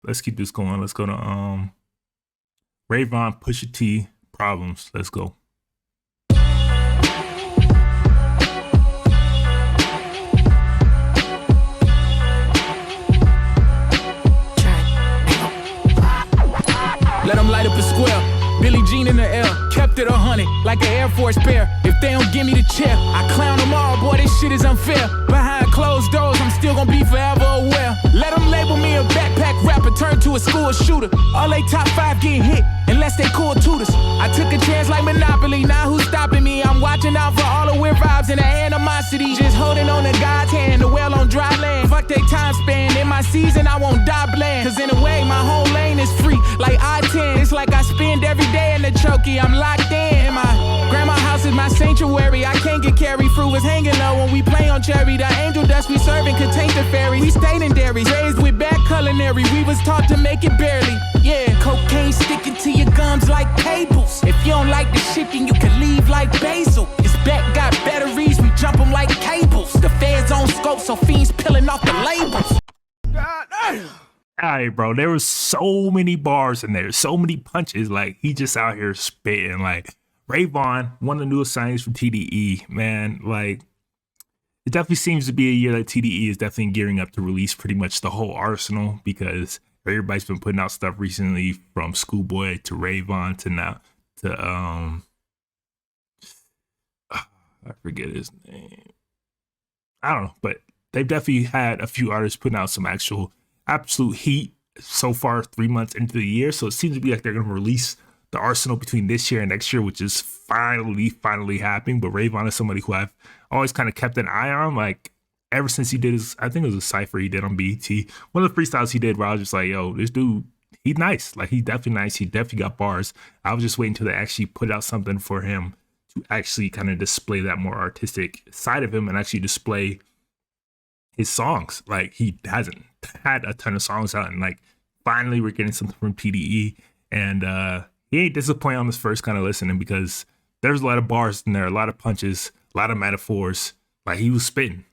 Let's keep this going. Let's go to Vaughn Pusha T Problems. Let's go. Let them light up the square. Billie Jean in the air, kept it 100 like an Air Force pair. If they don't give me the chair, I clown them all, boy, this shit is unfair. Behind closed doors, I'm still gonna be forever aware. Let them label me a backpack rapper, turn to a school shooter. All they top 5 getting hit, unless they cool tutors. I took a chance like Monopoly, now who's stopping me? I'm watching out for all the weird vibes and the animosity. Just holding on to God's hand, the well on dry land. Fuck they time span, in my season I won't die bland. Cause in a way, my whole lane is free, like I-10. It's like I spend every day in the chokey, I'm locked in. My grandma house is my sanctuary, I can't get carried. Fruit was hanging low when we play on cherry. The angel dust we serving contains the fairy. We stayed in dairies, raised with bad culinary. We was taught to make it barely. Yeah, cocaine sticking to your gums like cables. If you don't like the shit, then you can leave like basil. It's back, got batteries, we jump them like cables. The feds on scope, so fiends peeling off the labels. God damn. All right, bro. There was so many bars in there, so many punches. Like, he just out here spitting. Like, Vaughn, one of the newest signings from TDE, man. Like, it definitely seems to be a year that TDE is definitely gearing up to release pretty much the whole arsenal, because everybody's been putting out stuff recently, from Schoolboy to Vaughn to now to I forget his name. I don't know, but they've definitely had a few artists putting out some actual absolute heat so far 3 months into the year. So it seems to be like they're going to release the arsenal between this year and next year, which is finally happening. But Vaughn is somebody who I've always kind of kept an eye on, like ever since he did his, I think it was a cypher he did on BET. One of the freestyles he did where I was just like, yo, this dude, he's nice. Like, he's definitely nice. He definitely got bars. I was just waiting until they actually put out something for him to actually kind of display that more artistic side of him and actually display his songs. Like, he hasn't had a ton of songs out, and like finally we're getting something from TDE, and he ain't disappointed on this first kind of listening, because there's a lot of bars in there, a lot of punches, a lot of metaphors. Like, he was spitting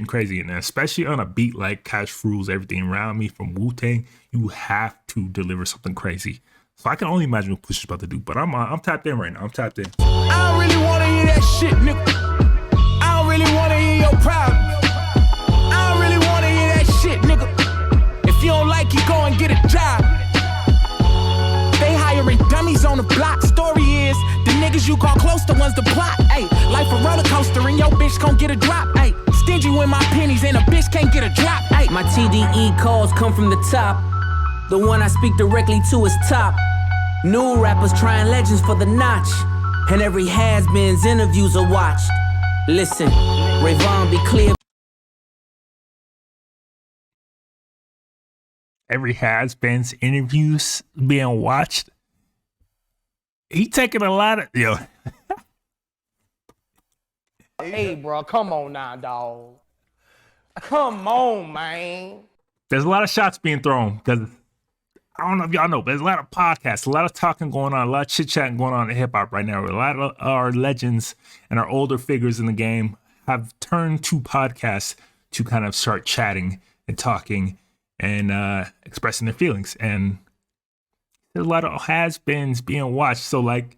crazy, and especially on a beat like Cash Rules Everything Around Me from Wu-Tang, you have to deliver something crazy. So I can only imagine what Push is about to do, but I'm tapped in right now. I'm tapped in. I don't really wanna hear that shit, nigga. I don't really wanna hear your problem. I don't really wanna hear that shit, nigga. If you don't like it, go and get a job. They hiring dummies on the block. Story is, the niggas you call close, the ones to plot. Ayy, life a roller coaster and your bitch gon' get a drop. Ayy, stingy with my pennies and a bitch can't get a drop. Ayy, my TDE calls come from the top. The one I speak directly to is top. New rappers trying legends for the notch, and every has-beens interviews are watched. Listen, Vaughn, be clear. Every has-beens interviews being watched. He taking a lot of, yo. Hey, bro, come on now, dog. Come on, man. There's a lot of shots being thrown, because I don't know if y'all know, but there's a lot of podcasts, a lot of talking going on, a lot of chit-chatting going on in hip-hop right now. A lot of our legends and our older figures in the game have turned to podcasts to kind of start chatting and talking and expressing their feelings. And there's a lot of has-beens being watched. So, like,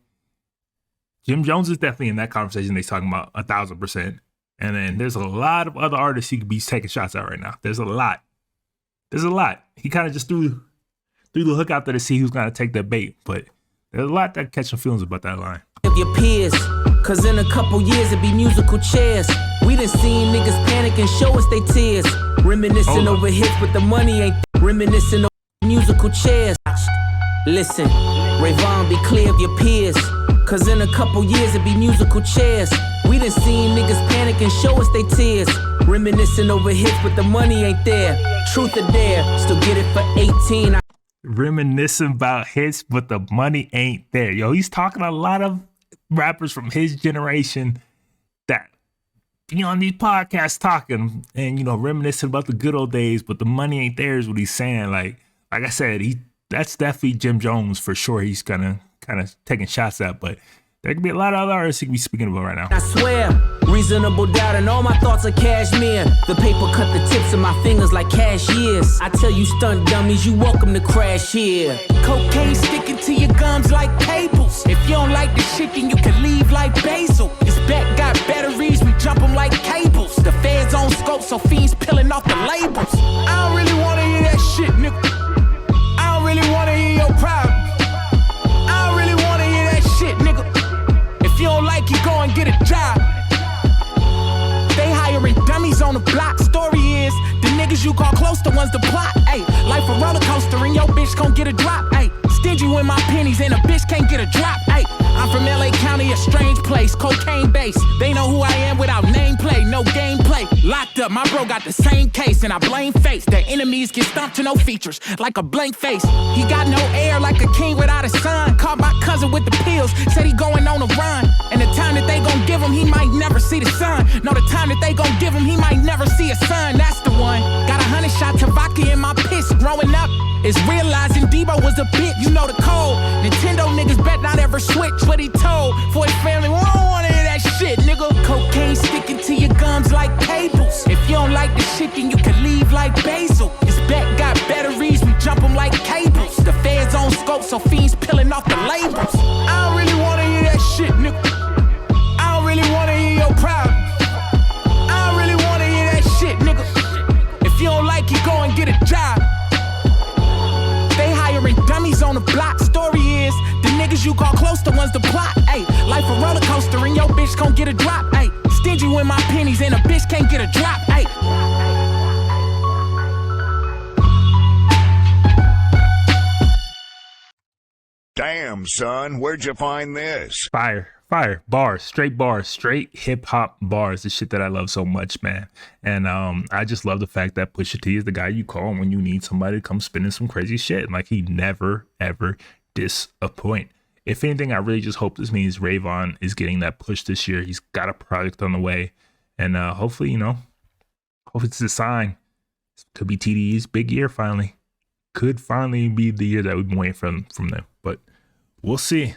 Jim Jones is definitely in that conversation they're talking about 1,000%. And then there's a lot of other artists he could be taking shots at right now. There's a lot. He kind of just threw the hook out there to see who's going to take the bait. But there's a lot that catch some feelings about that line. Of your peers, cause in a couple years it be musical chairs. We done seen niggas panic and show us they tears. Reminiscing over hits, but the money ain't. Reminiscing over musical chairs. Listen, Vaughn, be clear of your peers, cause in a couple years it be musical chairs. We done seen niggas panic and show us they tears. Reminiscing over hits, but the money ain't there. Truth or dare, still get it for 18. Reminiscing about hits, but the money ain't there. Yo, he's talking to a lot of rappers from his generation that be on these podcasts talking and, you know, reminiscing about the good old days, but the money ain't there is what he's saying. Like I said, that's definitely Jim Jones for sure. He's kind of taking shots at, but there could be a lot of other artists he could be speaking about right now. I swear, Reasonable doubt and all my thoughts are cashmere. The paper cut the tips of my fingers like cashiers. I tell you stunt dummies, you welcome to crash here. Cocaine sticking to your gums like cables. If you don't like the shit, then you can leave like basil. This bet got batteries, we jump them like cables. The feds on scope, so fiends peeling off the labels. I don't really wanna hear that shit, nigga. I don't really wanna hear your problem. I don't really wanna hear that shit, nigga. If you don't like it, go and get a job. They hiring dummies on the block. Story is, the niggas you call close, the ones to plot. Ayy, life a roller coaster and your bitch gon' get a drop. Ayy, stingy with my pennies and a bitch can't get a drop. Ayy, I'm from LA County, a strange place, cocaine base. They know who I am without nameplate, no gameplay. Locked up, my bro got the same case, and I blame face. Their enemies get stumped to no features, like a blank face. He got no air, like a king without a son. Caught my cousin with the pills, said he going on a run. And the time that they gon' give him, he might never see the sun. No, the time that they gon' give him, he might never see a son. That's the one. Got 100 shots of vodka in my piss. Growing up is realizing Debo was a bitch. You know the code. Nintendo niggas bet not ever switch. What he told for his family, we don't wanna hear that shit, nigga. Cocaine sticking to your gums like cables. If you don't like the shit, then you can leave like basil. This bet got batteries, we jump them like cables. The feds on scope, so fiends peeling off the labels. I don't really wanna hear that shit, nigga. I don't really wanna hear your problem. I don't really wanna hear that shit, nigga. If you don't like it, go and get a job. They hiring dummies on the block. Story is, the niggas you call close, the ones to plot. Ayy, life a roller coaster and your bitch gon' get a drop. Ayy, stingy with my pennies and a bitch can't get a drop. Ayy. Damn, son, where'd you find this? Fire bars, straight hip hop bars. The shit that I love so much, man. And I just love the fact that Pusha T is the guy you call when you need somebody to come spinning some crazy shit. Like, he never ever disappoint. If anything, I really just hope this means Vaughn is getting that push this year. He's got a project on the way, and hopefully, hopefully it's a sign. Could be TDE's big year finally. Could finally be the year that we've been waiting from them, but we'll see.